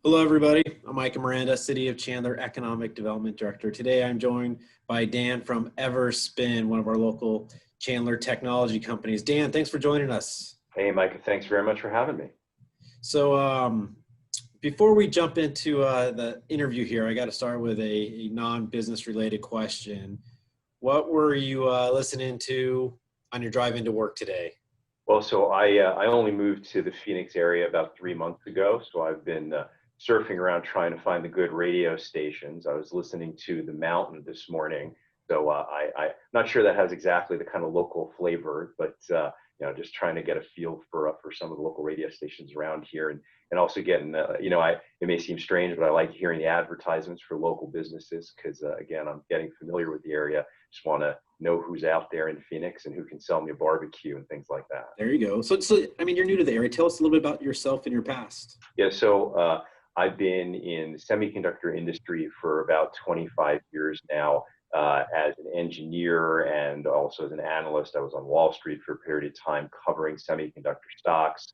Hello, everybody. I'm Micah Miranda, City of Chandler Economic Development Director. Today, I'm joined by Dan from Everspin, one of our local Chandler technology companies. Dan, thanks for joining us. Hey, Micah, thanks very much for having me. So, before we jump into the interview here, I got to start with a non-business related question. What were you listening to on your drive into work today? Well, so I only moved to the Phoenix area about 3 months ago, so I've been surfing around trying to find the good radio stations. I was listening to The Mountain this morning, so I'm not sure that has exactly the kind of local flavor, but just trying to get a feel for some of the local radio stations around here, and also getting it may seem strange, but I like hearing the advertisements for local businesses because again, I'm getting familiar with the area. Just want to know who's out there in Phoenix and who can sell me a barbecue and things like that. There you go. So I mean, you're new to the area. Tell us a little bit about yourself and your past. Yeah, so I've been in the semiconductor industry for about 25 years now as an engineer and also as an analyst. I was on Wall Street for a period of time covering semiconductor stocks.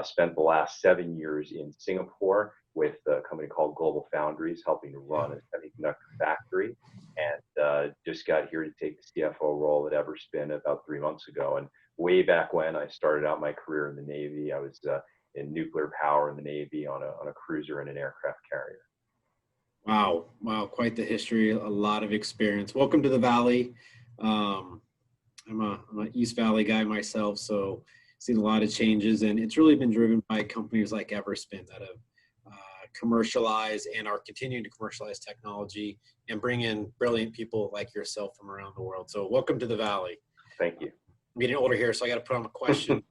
Spent the last 7 years in Singapore with a company called Global Foundries, helping to run a semiconductor factory. And just got here to take the CFO role at Everspin about 3 months ago. And way back when I started out my career in the Navy, I was in nuclear power in the Navy on a cruiser and an aircraft carrier. Wow, quite the history, a lot of experience. Welcome to the Valley. I'm an East Valley guy myself, so seen a lot of changes, and it's really been driven by companies like Everspin that have commercialized and are continuing to commercialize technology and bring in brilliant people like yourself from around the world. So welcome to the Valley. Thank you. I'm getting older here, so I got to put on a question.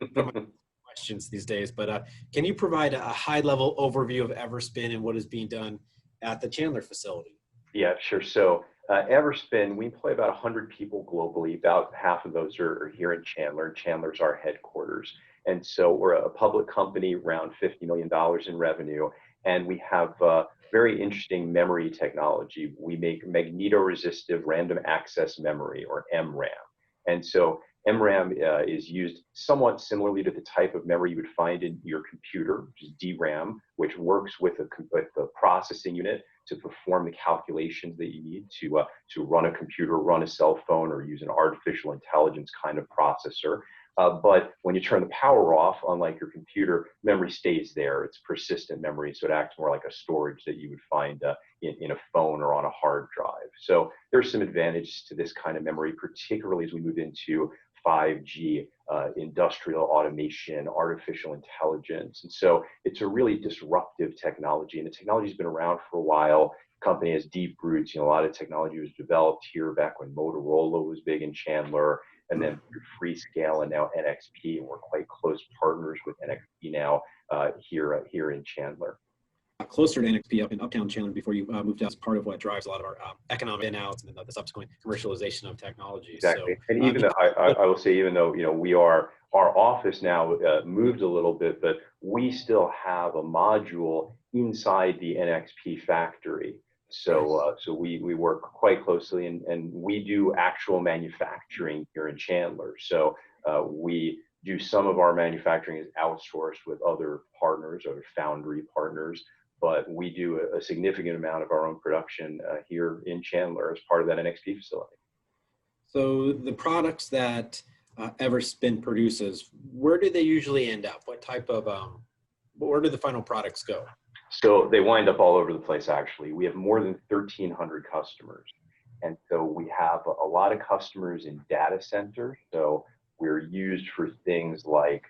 Questions these days, but can you provide a high-level overview of Everspin and what is being done at the Chandler facility? Yeah, sure. So Everspin, we employ about 100 people globally. About half of those are here in Chandler. Chandler's our headquarters. And so we're a public company, around $50 million in revenue. And we have very interesting memory technology. We make magnetoresistive random access memory, or MRAM. And so MRAM is used somewhat similarly to the type of memory you would find in your computer, which is DRAM, which works with the processing unit to perform the calculations that you need to run a computer, run a cell phone, or use an artificial intelligence kind of processor. But when you turn the power off, unlike your computer, memory stays there. It's persistent memory, so it acts more like a storage that you would find in a phone or on a hard drive. So there's some advantages to this kind of memory, particularly as we move into 5G, industrial automation, artificial intelligence. And so it's a really disruptive technology. And the technology's been around for a while. The company has deep roots. A lot of technology was developed here back when Motorola was big in Chandler, and then through Freescale and now NXP. And we're quite close partners with NXP now here in Chandler. Closer to NXP up in Uptown Chandler before you moved out is part of what drives a lot of our economic in-outs and the subsequent commercialization of technology. Exactly. So, And even though I will say, even though our office now moved a little bit, but we still have a module inside the NXP factory. So we work quite closely, and we do actual manufacturing here in Chandler. So we do some of our manufacturing is outsourced with other partners, other foundry partners, but we do a significant amount of our own production here in Chandler as part of that NXP facility. So the products that Everspin produces, where do they usually end up? What type of, where do the final products go? So they wind up all over the place, actually. We have more than 1,300 customers. And so we have a lot of customers in data centers. So we're used for things like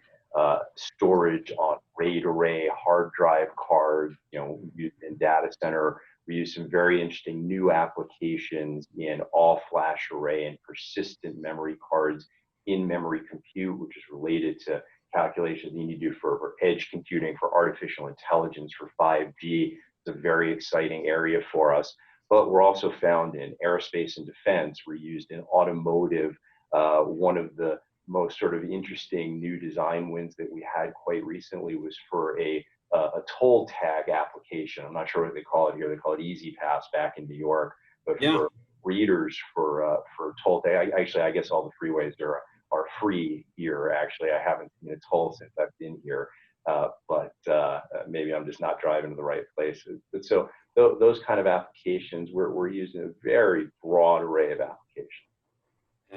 storage on RAID array, hard drive cards, used in data center. We use some very interesting new applications in all flash array and persistent memory cards in memory compute, which is related to calculations you need to do for edge computing, for artificial intelligence, for 5G. It's a very exciting area for us. But we're also found in aerospace and defense. We're used in automotive. One of the most sort of interesting new design wins that we had quite recently was for a toll tag application. I'm not sure what they call it here. They call it Easy Pass back in New York, but for readers for toll tag. I guess all the freeways are free here. Actually, I haven't seen a toll since I've been here. but maybe I'm just not driving to the right places. But so those kind of applications, we're using a very broad array of applications.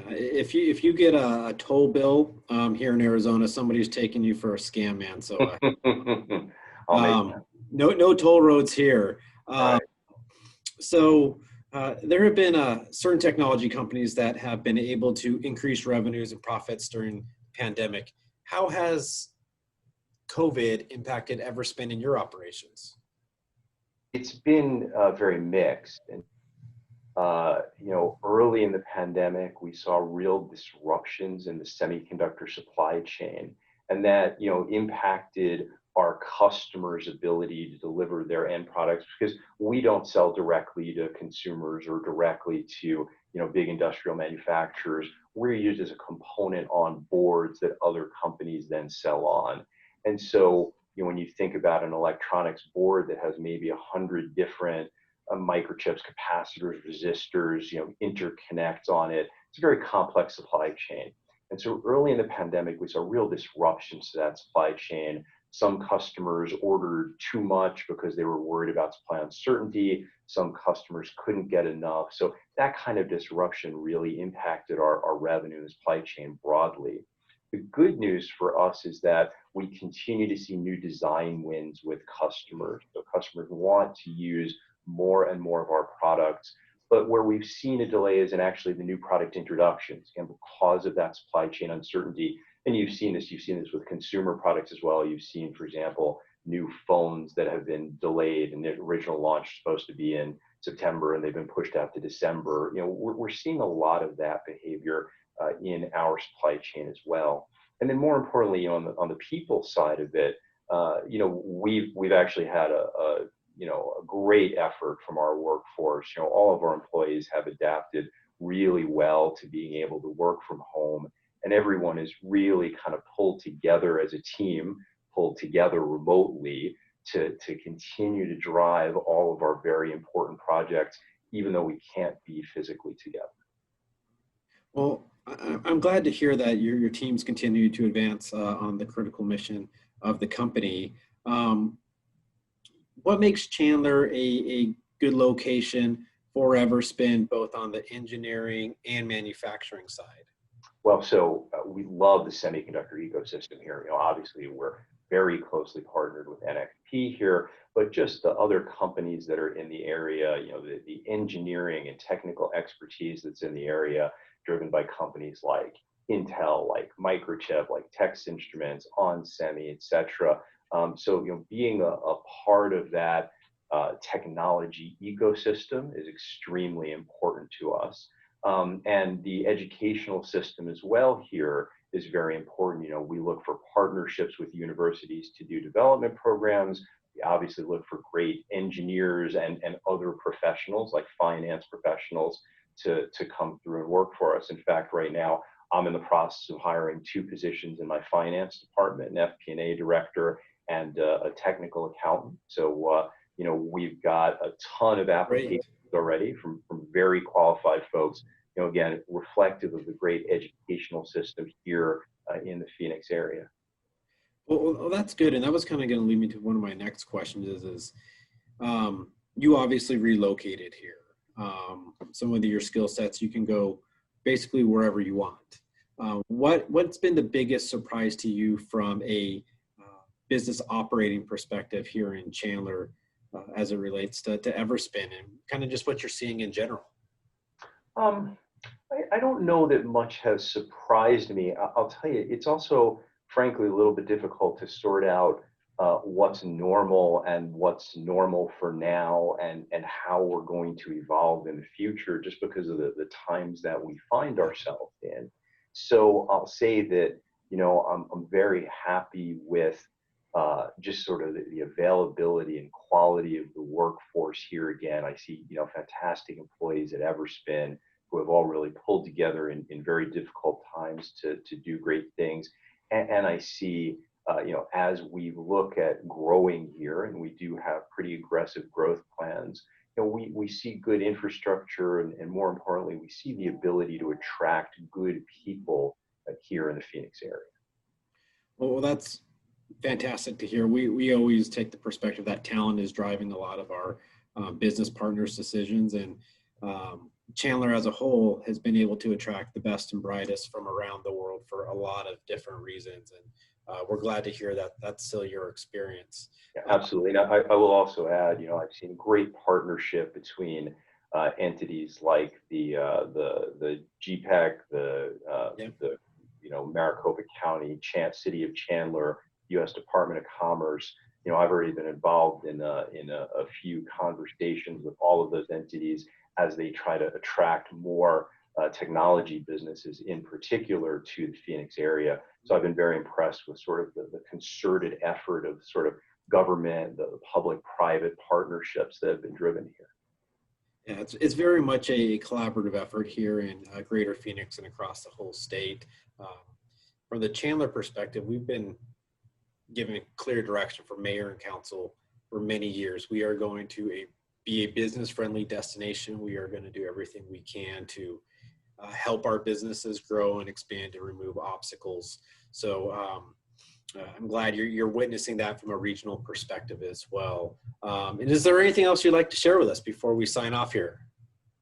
If you get a toll bill here in Arizona, somebody's taking you for a scam, man. So I'll make no toll roads here. right. So there have been certain technology companies that have been able to increase revenues and profits during the pandemic. How has COVID impacted Everspin in your operations? It's been very mixed. And early in the pandemic, we saw real disruptions in the semiconductor supply chain, and that, impacted our customers' ability to deliver their end products because we don't sell directly to consumers or directly to, big industrial manufacturers. We're used as a component on boards that other companies then sell on. And so, when you think about an electronics board that has maybe 100 different microchips, capacitors, resistors, interconnects on it. It's a very complex supply chain. And so early in the pandemic, we saw real disruptions to that supply chain. Some customers ordered too much because they were worried about supply uncertainty. Some customers couldn't get enough. So that kind of disruption really impacted our revenue and supply chain broadly. The good news for us is that we continue to see new design wins with customers. So customers want to use more and more of our products. But where we've seen a delay is in actually the new product introductions, and because of that supply chain uncertainty. And you've seen this with consumer products as well. You've seen, for example, new phones that have been delayed, and the original launch is supposed to be in September, and they've been pushed out to December. We're seeing a lot of that behavior in our supply chain as well. And then more importantly, on the people side of it, we've actually had a great effort from our workforce. All of our employees have adapted really well to being able to work from home, and everyone is really kind of pulled together as a team, pulled together remotely to continue to drive all of our very important projects, even though we can't be physically together. Well, I'm glad to hear that your teams continue to advance on the critical mission of the company. What makes Chandler a good location for Everspin, both on the engineering and manufacturing side? Well, so we love the semiconductor ecosystem here. Obviously, we're very closely partnered with NXP here, but just the other companies that are in the area, the engineering and technical expertise that's in the area, driven by companies like Intel, like Microchip, like Texas Instruments, onsemi, et cetera. So, being a part of that technology ecosystem is extremely important to us. And the educational system as well here is very important. We look for partnerships with universities to do development programs. We obviously look for great engineers and other professionals like finance professionals to come through and work for us. In fact, right now, I'm in the process of hiring 2 positions in my finance department, an FP&A director and a technical accountant. So, we've got a ton of applications already from very qualified folks. Again, reflective of the great educational system here in the Phoenix area. Well, that's good. And that was kind of going to lead me to one of my next questions is you obviously relocated here. Some of your skill sets, you can go basically wherever you want. What's been the biggest surprise to you from a business operating perspective here in Chandler as it relates to Everspin and kind of just what you're seeing in general? I don't know that much has surprised me. I'll tell you, it's also, frankly, a little bit difficult to sort out what's normal and what's normal for now and how we're going to evolve in the future just because of the times that we find ourselves in. So I'll say that, I'm very happy with just sort of the availability and quality of the workforce here. Again, I see, fantastic employees at Everspin who have all really pulled together in very difficult times to do great things. And I see, as we look at growing here, and we do have pretty aggressive growth plans, we see good infrastructure, and more importantly, we see the ability to attract good people here in the Phoenix area. Well, that's Fantastic to hear. We always take the perspective that talent is driving a lot of our business partners' decisions, and Chandler as a whole has been able to attract the best and brightest from around the world for a lot of different reasons, and we're glad to hear that that's still your experience. Yeah, absolutely. And I will also add, I've seen great partnership between entities like the GPEC, Yeah. the Maricopa County, City of Chandler, U.S. Department of Commerce. I've already been involved in a few conversations with all of those entities as they try to attract more technology businesses, in particular, to the Phoenix area. So I've been very impressed with sort of the concerted effort of sort of government, the public-private partnerships that have been driven here. Yeah, it's very much a collaborative effort here in Greater Phoenix and across the whole state. Um, from the Chandler perspective, we've been given clear direction from mayor and council for many years. We are going to be a business-friendly destination. We are going to do everything we can to help our businesses grow and expand and remove obstacles. So I'm glad you're witnessing that from a regional perspective as well. And is there anything else you'd like to share with us before we sign off here?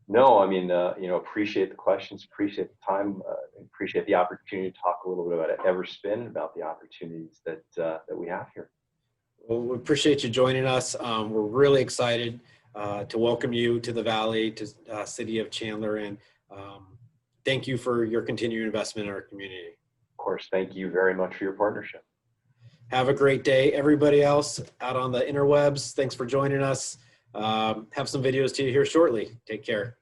No, I mean, appreciate the questions, appreciate the time, appreciate the opportunity to talk a little bit about Everspin, about the opportunities that we have here. Well, we appreciate you joining us. We're really excited to welcome you to the Valley, to City of Chandler, and thank you for your continued investment in our community. Of course, thank you very much for your partnership. Have a great day. Everybody else out on the interwebs, thanks for joining us. Have some videos to you here shortly. Take care.